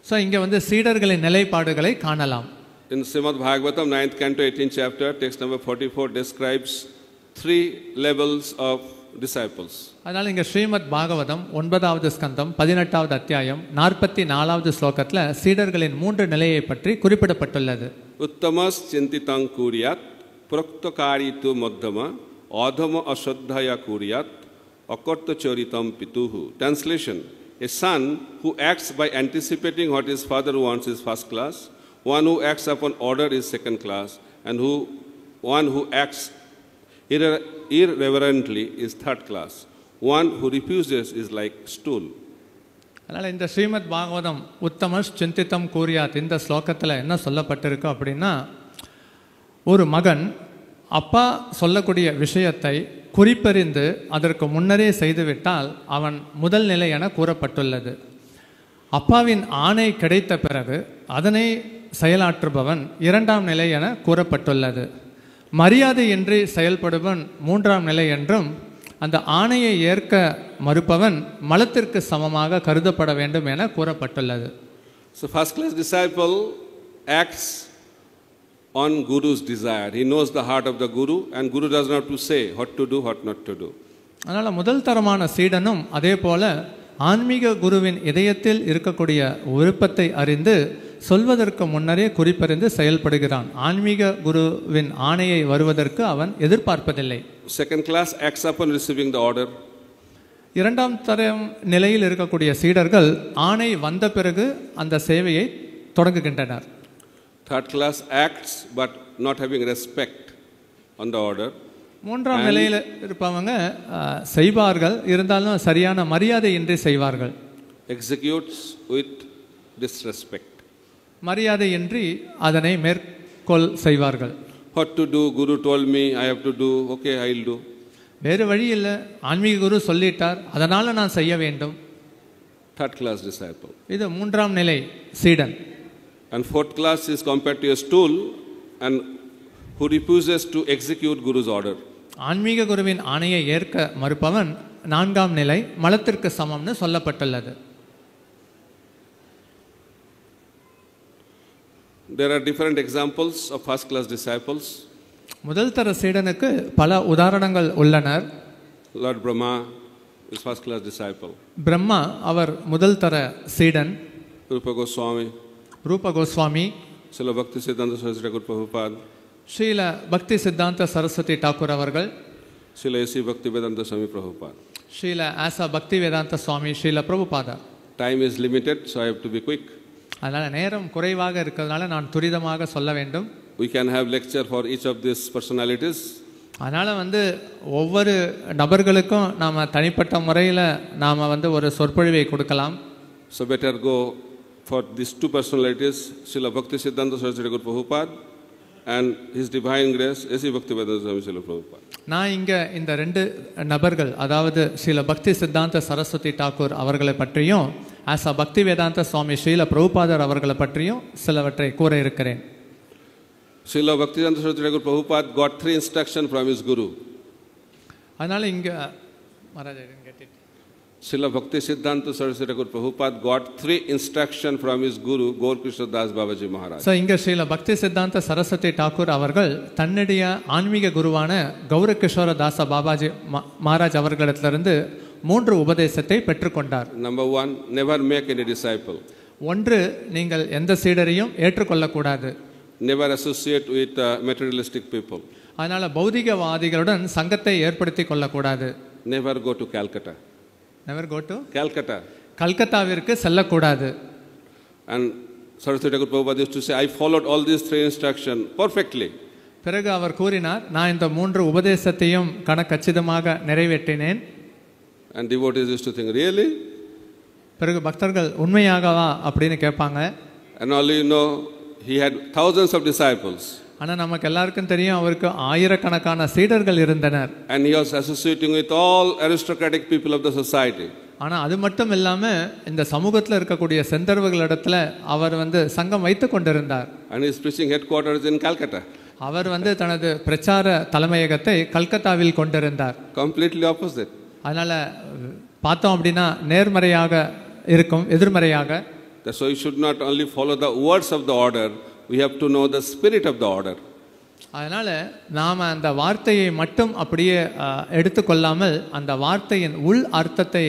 So இங்க வந்து சீடர்களின் நிலைப்பாடுகளை காணலாம். In Srimad Bhagavatam 9th canto 18th chapter text number 44 describes 3 levels of disciples. அதனால இங்க ஸ்ரீமத் பாகவதம் 9வது ஸ்கந்தம் 18வது அத்தியாயம் 44வது ஸ்லோகத்துல சீடர்களின் 3 நிலையை பற்றி குறிப்பிடப்பட்டுள்ளது. Uttamas chintitam kuryat praktokaritu madhyama adhama ashaddhaya kuryat akarta charitam pituhu. Translation: a son who acts by anticipating what his father wants is first class, one who acts upon order is second class, and one who acts irreverently is third class. One who refuses is like stool. அதனால் இந்த ஸ்ரீமத் பாகவதம் உத்தமஸ் சிந்தித்தம் கூறியாத் இந்த ஸ்லோகத்தில் என்ன சொல்லப்பட்டிருக்கு அப்படின்னா, ஒரு மகன் அப்பா சொல்லக்கூடிய விஷயத்தை குறிப்பறிந்து அதற்கு முன்னரே செய்துவிட்டால் அவன் முதல் நிலை என கூறப்பட்டுள்ளது. அப்பாவின் ஆணை கிடைத்த பிறகு அதனை செயலாற்றுபவன் 2ஆம் நிலை என கூறப்பட்டுள்ளது. மரியாதையின்றி செயல்படுவன் 3ஆம் நிலை என்றும், அந்த ஆணையை ஏற்க மறுப்பவன் மலத்திற்கு சமமாக கருதப்பட வேண்டும் என கூறப்பட்டுள்ளது. So first class disciple acts on Guru's desire. He knows the heart of the Guru and Guru does not to say what to do, what not to do. அதனால் முதல் தரமான சீடனும் அதே போல ஆன்மீக குருவின் இதயத்தில் இருக்கக்கூடிய விருப்பத்தை அறிந்து சொல்வதற்கு முன்னரே குறிப்பறிந்து செயல்படுகிறான். ஆன்மீக குருவின் ஆணையை வருவதற்கு அவன் எதிர்பார்ப்பதில்லை. Second class acts upon receiving the order. 2ஆம் தரம் நிலையில் இருக்கக்கூடிய சீடர்கள் ஆணை வந்த பிறகு அந்த சேவையை தொடங்குகின்றனர். Third class acts but not having respect on the order. 3ஆம் நிலையில் இருப்பவங்க செய்வார்கள், இருந்தாலும் சரியான மரியாதையின்றி செய்வார்கள். Executes with disrespect. மரியாதையின்றி அதனை மேற்கொள் செய்வார்கள். What to do? Guru told me I have to do. Okay, I will do. வேறு வழி இல்லை, ஆன்மீக குரு சொல்லிட்டார், அதனால நான் செய்ய வேண்டும். Third class disciple. இது 3ஆம் நிலை சீடன். And fourth class is compared to a stool and who refuses to execute Guru's order. ஆன்மீக குருவின் ஆணையை ஏற்க மறுப்பவன் நான்காம் நிலை மலத்திற்கு சமம்னு சொல்லப்பட்டுள்ளது. There are different examples of first class disciples. முதல் தர சீடனுக்கு பல உதாரணங்கள் உள்ளனர். Lord Brahma is first class disciple. Brahma அவர் முதல் தர சீடன். Rupa Goswami, ரூப Goswami, Srila Bhakti Siddhanta Saraswati Thakur Prabhupada, Srila பக்தி சித்தாந்த சரஸ்வதி டாக்கூர் அவர்கள், Srila A.C. Bhaktivedanta Swami Prabhupada. Srila ஆசா பக்தி வேதாந்த சுவாமி, Srila Prabhupada. Time is limited, so I have to be quick. அதனால் நேரம் குறைவாக இருக்கிறதுனால நான் துரிதமாக சொல்ல வேண்டும். We can have lecture for each of these personalities. அதனால் ஒவ்வொரு நபர்களுக்கும் நாம் தனிப்பட்ட முறையில் நாம் ஒரு சொற்பொழிவை கொடுக்கலாம். So better go for these two personalities, Srila Bhakti Siddhanta Saraswati Thakur Prabhupada and His Divine Grace, A.C. Bhaktivedanta Swami Srila Prabhupada. நான் இங்கே இந்த ரெண்டு நபர்கள், அதாவது ஸ்ரீல பக்தி சித்தாந்த சரஸ்வதி டாக்கூர் அவர்களை பற்றியும் ஆசா பக்தி வேதாந்த சுவாமி ஸ்ரீல பிரபுபாதர் அவர்களை பற்றியும் சிலவற்றை கூற இருக்கிறேன். Srila Bhaktivedanta Saraswati Thakur Prabhupada got 3 instructions from his Guru. அதனால் இங்கே மகாராஜா கேட்டு Srila Bhakti Siddhanta Saraswati Thakur Prabhupada got 3 instructions from his Guru, Gaur Krishna Das Babaji Maharaj. So இங்கே ஸ்ரீல பக்தி சித்தாந்த சரஸ்வதி டாக்கூர் அவர்கள் தன்னுடைய ஆன்மீக குருவான கௌரகிஷோர தாச பாபாஜி மகாராஜ் அவர்களிடத்திலிருந்து 3 உபதேசத்தை பெற்றுக்கொண்டார். Number 1, never make any disciple. ஒன்று, நீங்கள் எந்த சீடரையும் ஏற்றுக்கொள்ளக்கூடாது. Never associate with materialistic people. அதனால் பௌதிகவாதிகளுடன் சங்கத்தை ஏற்படுத்தி கொள்ளக்கூடாது. Never go to Calcutta. Never go to Calcutta. கல்கத்தாவிற்கு செல்லக்கூடாது. And Saraswati Thakur Prabhupada used to say, I followed all these 3 instructions perfectly. பிறகு அவர் கூறினார், நான் இந்த 3 உபதேசத்தையும் கச்சிதமாக நிறைவேற்றினேன். And devotees used to think, really? பிறகு பக்தர்கள் உண்மையாகவா அப்படின்னு கேட்பாங்க. And only you know, he had thousands of disciples. ஆனால் நமக்கு எல்லாருக்கும் தெரியும், அவருக்கு ஆயிரக்கணக்கான சீடர்கள் இருந்தனர். And he was associating with all aristocratic people of the society. ஆனால் அது மட்டும் இல்லாமல் இந்த சமூகத்தில் இருக்கக்கூடிய செந்தர்வர்களிடத்துல அவர் சங்கம் வைத்து கொண்டிருந்தார். And his preaching headquarters in Calcutta. அவர் தனது பிரச்சார தலைமையகத்தை கல்கத்தாவில் கொண்டிருந்தார். Completely opposite. அதனால் பார்த்தோம் அப்படின்னா நேர்மறையாக இருக்கும், எதிர்மறையாக. That's why you should not only follow the words of the order, we have to know the spirit of the order. அதனால் நாம் அந்த வார்த்தையை மட்டும் அப்படியே எடுத்துக்கொள்ளாமல் அந்த வார்த்தையின் உள் அர்த்தத்தை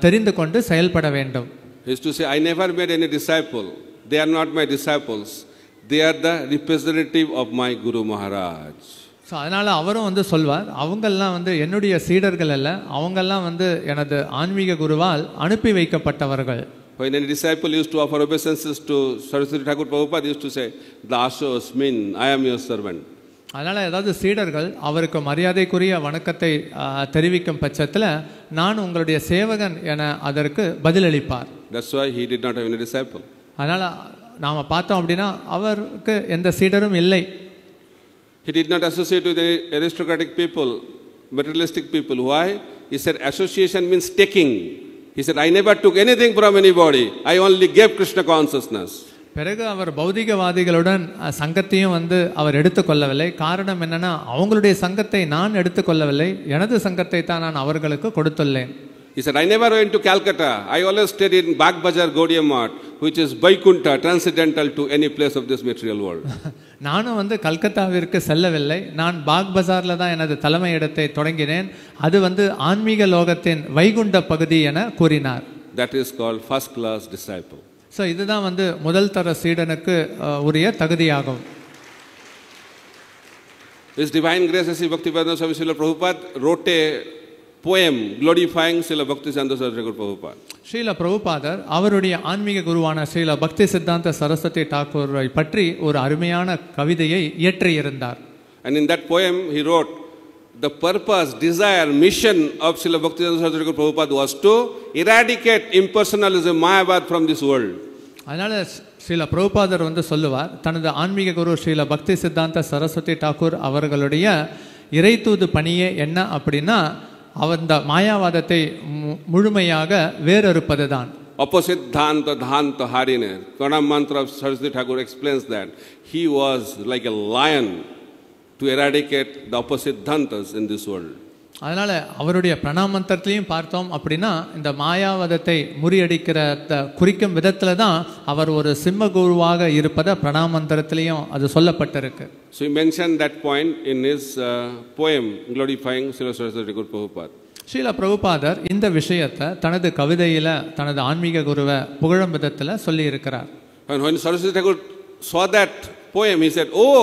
தெரிந்து கொண்டு செயல்பட வேண்டும். He used to say, I never made any disciple. They are not my disciples. They are the representative of my Guru Maharaj. So அதனால் அவரும் சொல்வார், அவங்கெல்லாம் என்னுடைய சீடர்கள் அல்ல, அவங்கெல்லாம் எனது ஆன்மீக குருவால் அனுப்பி வைக்கப்பட்டவர்கள். When any disciple used to offer obeisances to Saraswati Thakur Prabhupada, he used to say, Dasos mean, I am your servant. அதனால் ஏதாவது சீடர்கள் அவருக்கு மரியாதைக்குரிய வணக்கத்தை தெரிவிக்கும் பட்சத்தில் நான் உங்களுடைய சேவகன் என அதற்கு பதிலளிப்பார். That's why he did not have any disciple. அதனால் நாம் பார்த்தோம் அப்படின்னா அவருக்கு எந்த சீடரும் இல்லை. He did not associate with any aristocratic people, materialistic people. Why? He said association means taking. He said, I never took anything from anybody. I only gave Krishna consciousness. பிறகு அவர் பௌதிகவாதிகளுடன் சங்கத்தையும் அவர் எடுத்துக்கொள்ளவில்லை. காரணம் என்னன்னா, அவங்களுடைய சங்கத்தை நான் எடுத்துக்கொள்ளவில்லை, எனது சங்கத்தை தான் நான் அவர்களுக்கு கொடுத்துள்ளேன். He said, I never went to Calcutta. I always stayed in Bagh Bazaar Gaudiya Math, which is Vaikuntha, transcendental to any place of this material world. நானும் கல்கத்தாவிற்கு செல்லவில்லை. நான் பாக் பஜாரில் தான் எனது தலைமை இடத்தை தொடங்கினேன். அது ஆன்மீக லோகத்தின் வைகுண்ட பகுதி என கூறினார். That is called first class disciple. So இதுதான் முதல் தர சீடனுக்கு உரிய தகுதியாகும். His Divine Grace, A.C. Bhaktivedanta Swami Srila Prabhupada wrote a poem glorifying Srila Bhakti Siddhanta Saraswati Thakur Prabhupada. Srila பிரபுபாதர் அவருடைய ஆன்மீக குருவான ஸ்ரீல பக்தி சித்தாந்த சரஸ்வதி டாக்கூரை பற்றி ஒரு அருமையான கவிதையை இயற்றியிருந்தார். And in that poem he wrote, the purpose, desire, mission of Srila Bhakti Siddhanta Saraswati Thakur Prabhupada was to eradicate impersonalism, Mayavad from this world. அதனால் ஸ்ரீல பிரபுபாதர் சொல்லுவார், தனது ஆன்மீக குரு ஸ்ரீல பக்தி சித்தாந்த சரஸ்வதி டாக்கூர் அவர்களுடைய இறைத்தூது பணியே என்ன அப்படின்னா, அந்த மாயாவாதத்தை முழுமையாக வேறறுப்பது தான். Opposite dhanta dhanta harine. Pranam mantra of Saraswati Thakur explains that he was like a lion to eradicate the opposite dhantas in this world. அதனால அவருடைய பிரணாமந்திரத்திலையும் பார்த்தோம் அப்படின்னா இந்த மாயாவதத்தை முறியடிக்கிற குறிக்கும் விதத்துல தான் அவர் ஒரு சிம்ம குருவாக இருப்பதை பிரணாமந்திரத்திலையும் அது சொல்லப்பட்டிருக்கு. So he mentioned that point in his poem glorifying Srila Saraswati Thakur Prabhupada. Srila பிரபுபாதர் இந்த விஷயத்தை தனது கவிதையில தனது ஆன்மீக குருவை புகழும் விதத்துல சொல்லி இருக்கிறார். And when Saraswati Thakur saw that poem, he said, "Oh,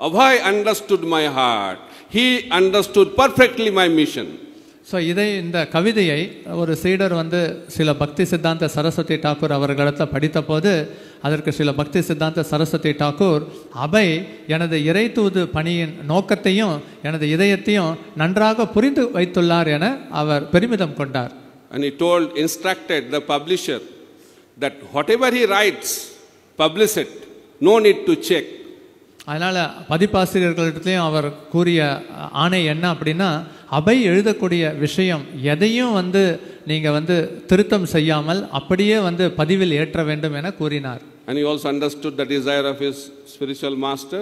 Abhay understood my heart. He understood perfectly my mission." So இந்த கவிதையை ஒரு சீடர் வந்து சில பக்தி சித்தாந்த சரஸ்வதி டாக்கூர் அவர்களிடத்தில் படித்த போது அதற்கு சில பக்தி சித்தாந்த சரஸ்வதி டாக்கூர் அபய் எனது இறை தூது பணியின் நோக்கத்தையும் எனது இதயத்தையும் நன்றாக புரிந்து வைத்துள்ளார் என அவர் பெருமிதம் கொண்டார். And he instructed the publisher that whatever he writes, publish it. No need to check. அதனால் பதிப்பாசிரியர்களிடத்துலையும் அவர் கூறிய ஆணை என்ன அப்படின்னா அபய் எழுதக்கூடிய விஷயம் எதையும் வந்து நீங்கள் வந்து திருத்தம் செய்யாமல் அப்படியே வந்து பதிவில் ஏற்ற வேண்டும் என கூறினார். And he also understood the desire of his spiritual master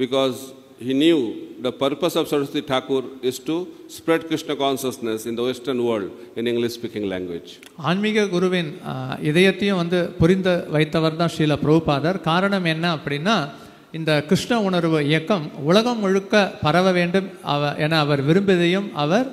because he knew the purpose of Saraswati Thakur is to spread Krishna consciousness in the Western world in English speaking language. ஆன்மீக குருவின் இதயத்தையும் வந்து புரிந்து வைத்தவர் தான் ஸ்ரீல பிரபுபாதர். காரணம் என்ன அப்படின்னா இந்த கிருஷ்ண உணர்வு இயக்கம் உலகம் முழுக்க பரவ வேண்டும் என அவர் விரும்பியதையும் அவர்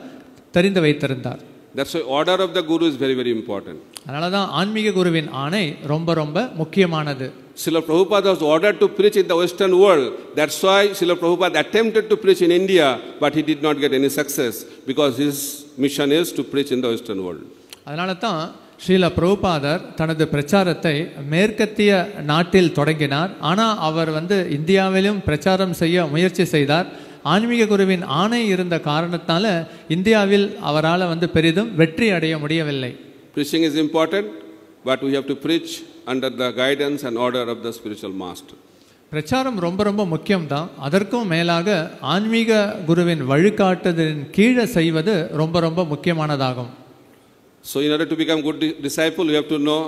தெரிந்து வைத்திருந்தார். That's why order of the guru is very, very important. அதனால தான் ஆன்மீக குருவின் ஆணை ரொம்ப ரொம்ப முக்கியமானது. Srila Prabhupada was ordered to preach in the Western world. That's why Srila Prabhupada attempted to preach in India, but he did not get any success because his mission is to preach in the Western world. அதனால தான் ஸ்ரீல பிரபுபாதர் தனது பிரச்சாரத்தை மேற்கத்திய நாட்டில் தொடங்கினார். ஆனால் அவர் வந்து இந்தியாவிலும் பிரச்சாரம் செய்ய முயற்சி செய்தார். ஆன்மீக குருவின் ஆணை இருந்த காரணத்தால் இந்தியாவில் அவரால் வந்து பெரிதும் வெற்றி அடைய முடியவில்லை. Preaching is important, but we have to preach under the guidance and order of the spiritual master. பிரச்சாரம் ரொம்ப ரொம்ப முக்கியம்தான். அதற்கும் மேலாக ஆன்மீக குருவின் வழிகாட்டுதலின் கீழே செய்வது ரொம்ப ரொம்ப முக்கியமானதாகும். So in order to become good disciple, you have to know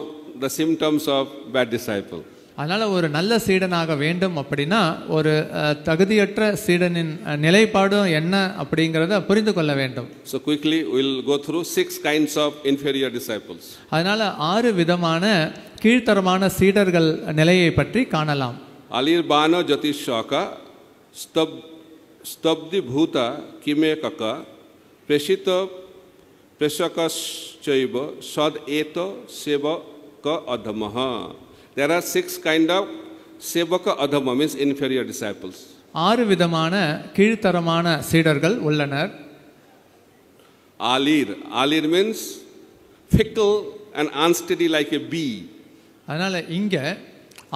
the symptoms of bad disciple. அதனால ஒரு நல்ல சீடனாக வேண்டும் அப்படின்னா ஒரு தகுதியற்ற சீடனின் நிலைப்பாடும் என்ன அப்படிங்கறத புரிந்து கொள்ள வேண்டும். So quickly we will go through 6 kinds of inferior disciples. அதனால 6 விதமான கீழ்த்தரமான சீடர்கள் நிலையை பற்றி காணலாம். Alir bano jatishaka stabdi bhuta kime kaka preshita preshaka chaiva sad eto sevaka adhamaha. There are 6 kind of sevaka adhama means inferior disciples. 6 விதமான கீழ்த்தரமான சீடர்கள் உள்ளனர். Alir means fickle and unsteady like a bee. அதனால இங்க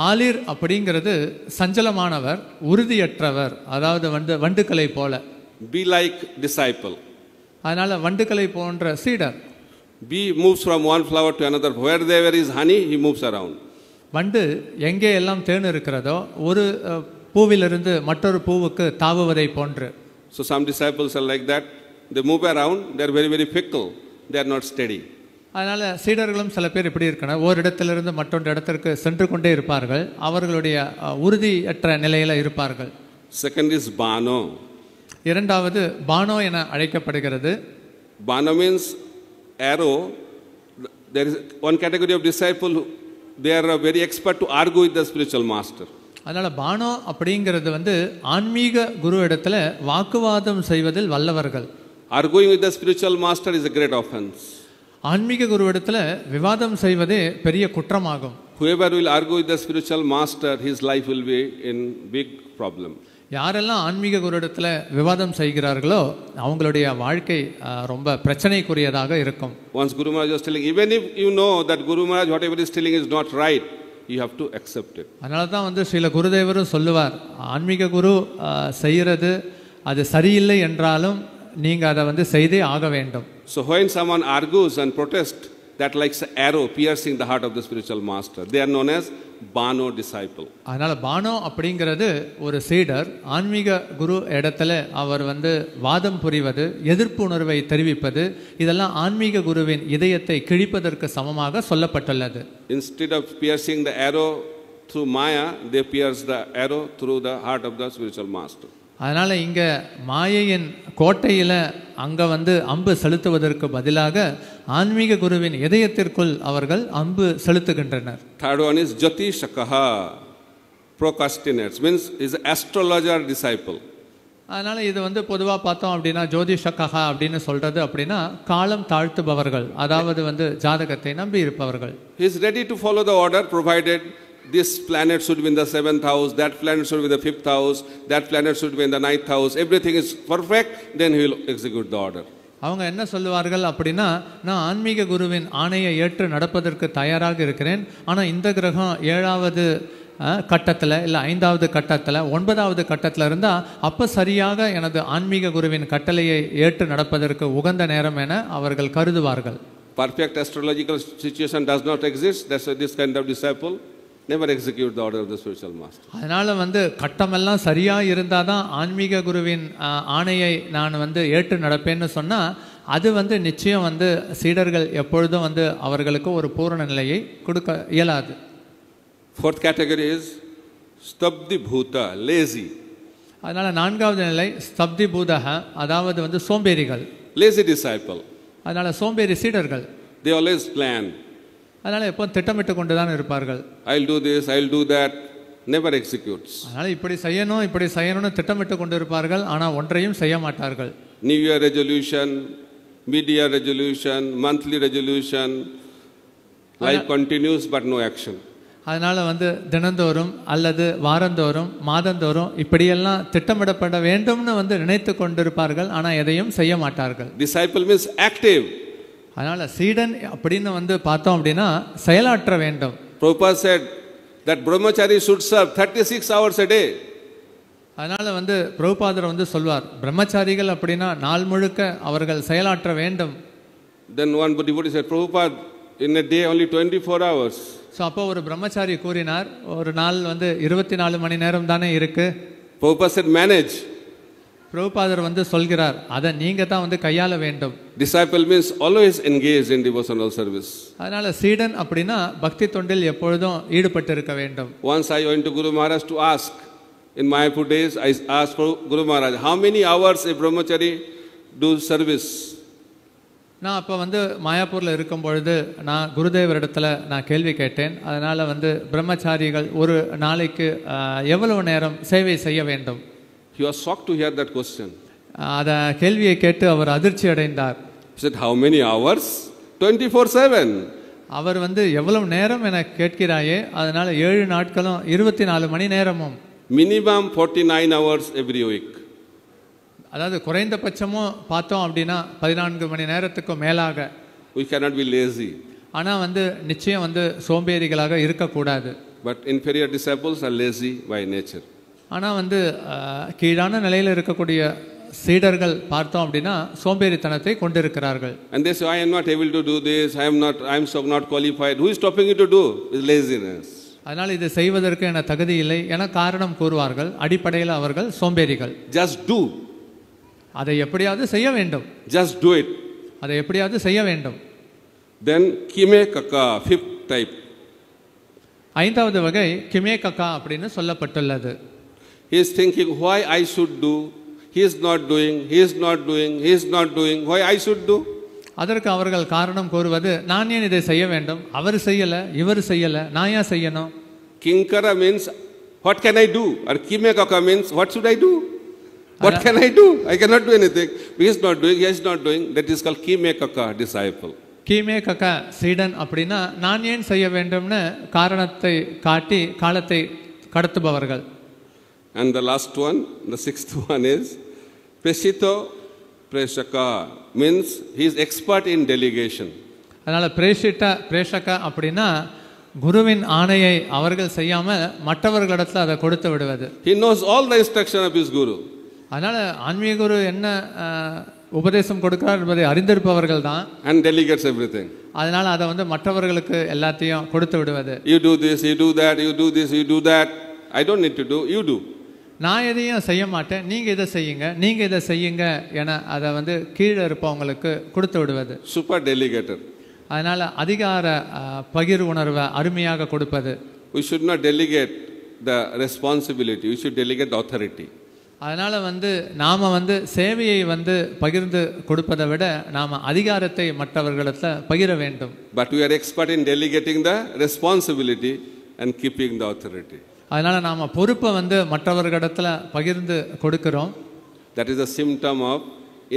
ஆலிர் அப்படிங்கிறது சஞ்சலமானவர், உறுதியற்றவர், அதாவது வண்டுகளை போல. Be like disciple. அதனால வண்டுகளை போன்ற சீடர். Bee moves from one flower to another. Where there is honey, he moves around. வண்டு எங்கே எல்லாம் தேன் இருக்கிறதோ ஒரு பூவிலிருந்து மற்றொரு பூவுக்கு தாவுவதை போன்று. So some disciples are like that. They move around. They are very, very fickle. They are not steady. அதனால சீடர்களும் சில பேர் இப்படி இருக்கணும், ஒரு இடத்திலிருந்து மற்றொரு இடத்திற்கு சென்று கொண்டே இருப்பார்கள், அவர்களுடைய உறுதியற்ற நிலையில இருப்பார்கள். Second is bano. இரண்டாவது பானோ என அழைக்கப்படுகிறது. Bano means arrow. There is one category of disciple who they are very expert to argue with the spiritual master. அதனால பானோ அப்படிங்கிறது ஆன்மீக குரு இடத்துல வாக்குவாதம் செய்வதில் வல்லவர்கள். Arguing with the spiritual master is a great offense. ஆன்மீக குரு இடத்துல விவாதம் செய்வதே பெரிய குற்றமாகும். Whoever will argue with the spiritual master, his life will be in big problem. யாரெல்லாம் ஆன்மீக குரு இடத்துல விவாதம் செய்கிறார்களோ அவங்களுடைய வாழ்க்கை ரொம்ப பிரச்சனைக்குரியதாக இருக்கும். Once Guru Maharaj was telling, even if you know that Guru Maharaj whatever is telling is not right, you have to accept it. அதனால தான் ஸ்ரீல குருதேவரும் சொல்லுவார், ஆன்மீக குரு செய்கிறது அது சரியில்லை என்றாலும் நீங்க அதை செய்தே ஆக வேண்டும். So when someone argues and protests, that like an arrow piercing the heart of the spiritual master, they are known as Bano disciple. அதனால பானோ அப்படிங்கிறது ஒரு சீடர் ஆன்மீக குரு இடத்துல அவர் வாதம் புரிவது, எதிர்ப்பு உணர்வை தெரிவிப்பது, இதெல்லாம் ஆன்மீக குருவின் இதயத்தை கிழிப்பதற்கு சமமாக சொல்லப்பட்டுள்ளது. Instead of piercing the arrow through Maya, they pierce the arrow through the heart of the spiritual master. அதனால் இங்கே மாயையின் கோட்டையில் அங்கே வந்து அம்பு செலுத்துவதற்கு பதிலாக ஆன்மீக குருவின் இதயத்திற்குள் அவர்கள் அம்பு செலுத்துகின்றனர். Third one is Jyotishakaha, procrastinates, means is astrologer disciple. அதனால் இது வந்து பொதுவாக பார்த்தோம் அப்படின்னா ஜோதிஷக்கஹா அப்படின்னு சொல்கிறது அப்படின்னா காலம் தாழ்த்துபவர்கள், அதாவது வந்து ஜாதகத்தை நம்பி இருப்பவர்கள். He is ready to follow the order provided this planet should be in the 7th house, that planet should be in the 5th house, that planet should be in the 9th house, everything is perfect, then he will execute the order. அவங்க என்ன சொல்லுவார்கள் அப்படின்னா, நான் ஆன்மீக குருவின் ஆணையை ஏற்று நடப்பதற்கு தயாராக இருக்கிறேன், ஆனால் இந்த கிரகம் 7வது கட்டத்தில் இல்லை 5வது கட்டத்தில் 9வது கட்டத்தில் இருந்தால் அப்போ சரியாக எனது ஆன்மீக குருவின் கட்டளையை ஏற்று நடப்பதற்கு உகந்த நேரம் என அவர்கள் கருதுவார்கள். Perfect astrological situation does not exist. That's why this kind of disciple never execute the order of the spiritual master. அதனால் வந்து கட்டமெல்லாம் சரியாக இருந்தால் தான் ஆன்மீக குருவின் ஆணையை நான் வந்து ஏற்று நடப்பேன்னு சொன்னால் அது வந்து நிச்சயம் வந்து சீடர்கள் எப்பொழுதும் வந்து அவர்களுக்கு ஒரு பூரண நிலையை கொடுக்க இயலாது. Fourth category is Stabdi Bhuta, lazy. அதனால் 4வது நிலை ஸ்தப்தி பூதக, அதாவது வந்து சோம்பேறிகள். Lazy disciple. அதனால் சோம்பேறி சீடர்கள். They always plan. அதனால் எப்போ திட்டமிட்டு கொண்டு தான் இருப்பார்கள். I'll do this, I'll do that, never executes. அதனால் இப்படி செய்யணும்னு திட்டமிட்டு கொண்டு இருப்பார்கள், ஆனால் ஒன்றையும் செய்ய மாட்டார்கள். New Year resolution, mid-year resolution, monthly resolution, life continues but no action. அதனால் வந்து தினந்தோறும் அல்லது வாரந்தோறும் மாதந்தோறும் இப்படியெல்லாம் திட்டமிடப்பட வேண்டும்னு வந்து நினைத்து கொண்டிருப்பார்கள், ஆனால் எதையும் செய்ய மாட்டார்கள். Disciple means active. அதனால் சீடன் அப்படின்னு வந்து பார்த்தோம் அப்படின்னா செயலாற்ற வேண்டும். Prabhupada said that brahmachari should serve 36 hours a day. அதனால் வந்து பிரபுபாதர் வந்து சொல்வார், பிரம்மச்சாரிகள் அப்படின்னா நாள் முழுக்க அவர்கள் செயலாற்ற வேண்டும். Then one devotee said, Prabhupada, in a day only 24 hours. So அப்போ ஒரு பிரம்மச்சாரி கூறினார், ஒரு நாள் வந்து 24 மணி நேரம் தானே இருக்கு. Prabhupada said, manage. பிரபுபாதர் வந்து சொல்கிறார், அதை நீங்க தான் வந்து கையாள வேண்டும். Disciple means always engaged in devotional service. அதனால சீடன் அப்படின்னா பக்தி தொண்டில் எப்பொழுதும் ஈடுபட்டு இருக்க வேண்டும். Once I went to Guru Maharaj to ask, in Mayapur days, I asked Guru Maharaj, how many hours a brahmachari do service? நான் அப்போ வந்து மாயாப்பூரில் இருக்கும் பொழுது நான் குருதேவரிடத்தில் நான் கேள்வி கேட்டேன். அதனால் வந்து பிரம்மச்சாரிகள் ஒரு நாளைக்கு எவ்வளவு நேரம் சேவை செய்ய வேண்டும்? He was shocked to hear that question. அதை கேள்வியை கேட்டு அவர் அதிர்ச்சி அடைந்தார். He said, how many hours? 24/7. அவர் வந்து எவ்வளவு நேரம் என கேட்கிறாயே, அதனால 7 நாட்களும் 24 மணி நேரமும். Minimum 49 hours every week. அதாவது குறைந்தபட்சமும் பார்த்தோம் அப்படின்னா 14 மணி நேரத்துக்கு மேலாக. We cannot be lazy. ஆனால் வந்து நிச்சயம் வந்து சோம்பேறிகளாக இருக்கக்கூடாது. But inferior disciples are lazy by nature. ஆனால் வந்து கீழான நிலையில் இருக்கக்கூடிய சீடர்கள் பார்த்தோம் அப்படின்னா சோம்பேறித்தனத்தை கொண்டிருக்கிறார்கள். And they say, I am not able to do this, I am so not qualified. Who is stopping you to do? Is laziness. அதனால் இதை செய்வதற்கு என தகுதி இல்லை என காரணம் கூறுவார்கள். அடிப்படையில் அவர்கள் சோம்பேறிகள். Just do. அதை எப்படியாவது செய்ய வேண்டும். Just do it. அதை எப்படியாவது செய்ய வேண்டும். Then Kime Kaka, fifth type. 5வது வகை கிமே கக்கா அப்படின்னு சொல்லப்பட்டுள்ளது. He is thinking why I should do. He is not doing, he is not doing, he is not doing. Why I should do? அதற்கு அவர்கள் காரணம் கூறுவது, நான் ஏன் இதை செய்ய வேண்டும், அவர் செய்யல, இவர் செய்யல, நான் ஏன் செய்யணும்? Kinkara means what can I do? Or Kime Kaka means what should I do? What can I do? I cannot do anything. He is not doing, he is not doing. That is called Kime Kaka, disciple. கீமே கக்கா சீடன் அப்படின்னா நான் ஏன் செய்ய வேண்டும்னு காரணத்தை காட்டி காலத்தை கடத்துபவர்கள். And the last one, the 6th one is Preshito Preshaka, means he is expert in delegation. அதனால பிரேஷகா அப்படின்னா குருவின் ஆணையை அவர்கள் செய்யாம மற்றவர்களிடத்தில் அதை கொடுத்து விடுவது. He knows all the instruction of his guru. அதனால ஆன்மீக குரு என்ன உபதேசம் கொடுக்கிறார் என்பதை அறிந்திருப்பவர்கள் தான். And delegates everything. அதனால அதை வந்து மற்றவர்களுக்கு எல்லாத்தையும் கொடுத்து விடுவது. You do this, you do that, you do this, you do that. I don't need to do, you do. நான் எதையும் செய்ய மாட்டேன், நீங்க இதை செய்யுங்க, நீங்க இதை செய்யுங்க என அதை வந்து கீழே இருப்பவங்களுக்கு கொடுத்து விடுவது. Super delegator. அதனால அதிகார பகிர் உணர்வை அருமையாக கொடுப்பது. We should not delegate the responsibility, we should delegate the authority. அதனால வந்து நாம வந்து சேவையை வந்து பகிர்ந்து கொடுப்பதை விட நாம அதிகாரத்தை மற்றவர்களிடத்துல பகிர வேண்டும். But we are expert in delegating the responsibility and keeping the authority. அதனால நாம பொறுப்பை வந்து மற்றவர்களிடத்துல பகிர்ந்து கொடுக்கிறோம். That is a symptom of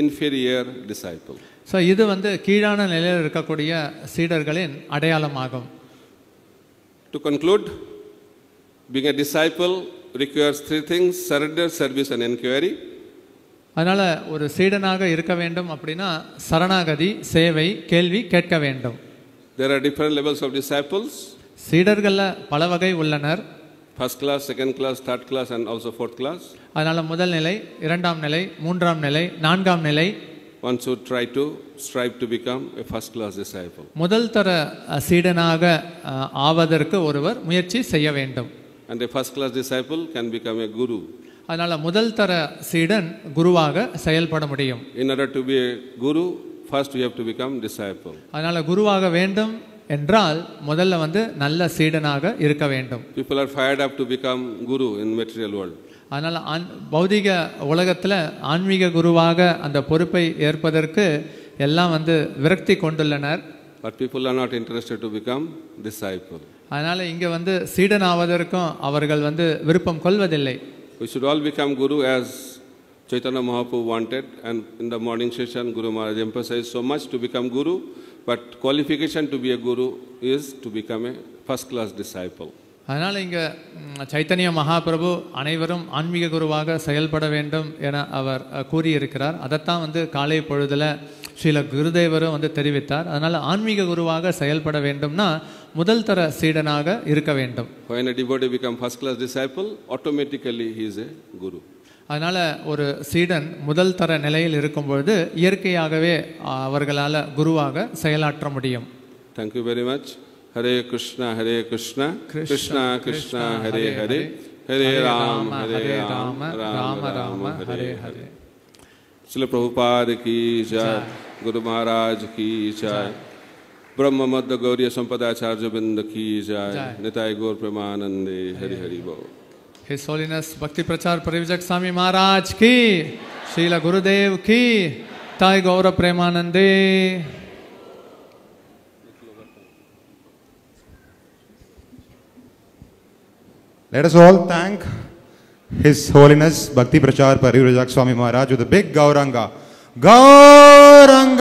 inferior disciple. So இது வந்து கீழான நிலையில் இருக்கக்கூடிய சீடர்களின் அடையாளமாகும். To conclude, being a disciple requires three things: surrender, service and inquiry. அதனால ஒரு சீடனாக இருக்க வேண்டும் அப்படின்னா சரணாகதி, சேவை, கேள்வி கேட்க வேண்டும். There are different levels of disciples. சீடர்கள்ல பல வகை உள்ளனர். First class, second class, third class and also fourth class. அதனால முதல் நிலை, இரண்டாம் நிலை, மூன்றாம் நிலை, நான்காம் நிலை. One should strive to become a first class disciple. முதல் தர சீடனாக ஆவதற்கு ஒருவர் முயற்சி செய்ய வேண்டும். And a first class disciple can become a guru. அதனால முதல் தர சீடன் குருவாக செயல்பட முடியும். In order to be a guru, first we have to become disciple. அதனால குருவாக வேண்டும் என்றால் முதல்ல வந்து நல்ல சீடனாக இருக்க வேண்டும். People are fired up to become guru in material world. அதனால பௌதிக உலகத்துல ஆன்மீக குருவாக அந்த பொறுப்பை ஏற்பதற்கு எல்லாம் வந்து விரக்தி கொண்டுள்ளனர். But people are not interested to become disciple. அதனால இங்க வந்து சீடனாவதற்கும் அவர்கள் வந்து விருப்பம் கொள்வதில்லை. We should all become guru as Chaitanya Mahaprabhu wanted, and in the morning session Guru Maharaj emphasized so much to become guru, but qualification to be a guru is to become a first class disciple. அதனால இங்க சைத்தன்ய மகாபிரபு அனைவரும் ஆன்மீக குருவாக செயல்பட வேண்டும் என அவர் கூறியிருக்கிறார். அதைத்தான் வந்து காலை பொழுதுல ஸ்ரீல குருதேவரும் வந்து தெரிவித்தார். அதனால ஆன்மீக குருவாக செயல்பட வேண்டும்னா முதல் தர சீடனாக இருக்க வேண்டும். When a devotee become first class disciple, automatically he is a guru. அதனால ஒரு சீடன் முதல் தர நிலையில் இருக்கும் பொழுது இயற்கையாகவே அவர்களால குருவாக செயலாற்ற முடியும். Thank you very much. Hare Krishna, Krishna Krishna, Hare Hare, Hare Rama, Rama Rama, Hare Hare. Srila Prabhupada ki jai, Guru Maharaj ki jai, Brahma Madhya Gauriya Sampadacharya Binda ki jai, Nitai Gaur Premanande, Hari Hari Bol. His Holiness Bhakti Prachar Parivajak Swami Maharaj ki, Srila Gurudev ki, Nitai Gaur Premanande. Let us all thank His Holiness Bhakti Prachar Parivajak Swami Maharaj with a big Gauranga. Gauranga!